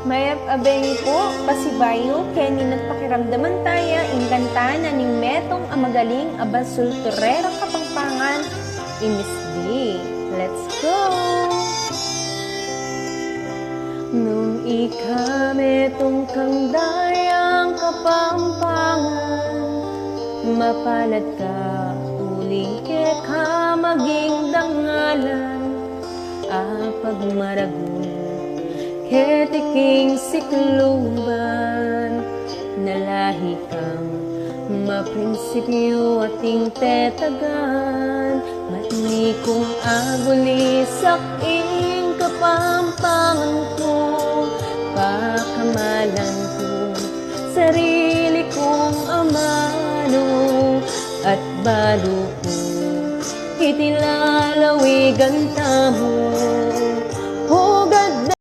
Mayap abeng po, pasibayo, kenin at pakiramdaman taya, ingkanta na ning metong amagaling, abasul torera kapangpangan, imisdi. Let's go! Nung ikametong kang dayang kapampangan, mapalad ka, uling ke ka maging dangalan, apag maragun, ketiking sikluban, nalahi kang maprinsipyo ating tetagan, matni kong agulisak ing kapampangan ko, pakamalan ko sarili kong amano, at balo ko itilalawigan tamo.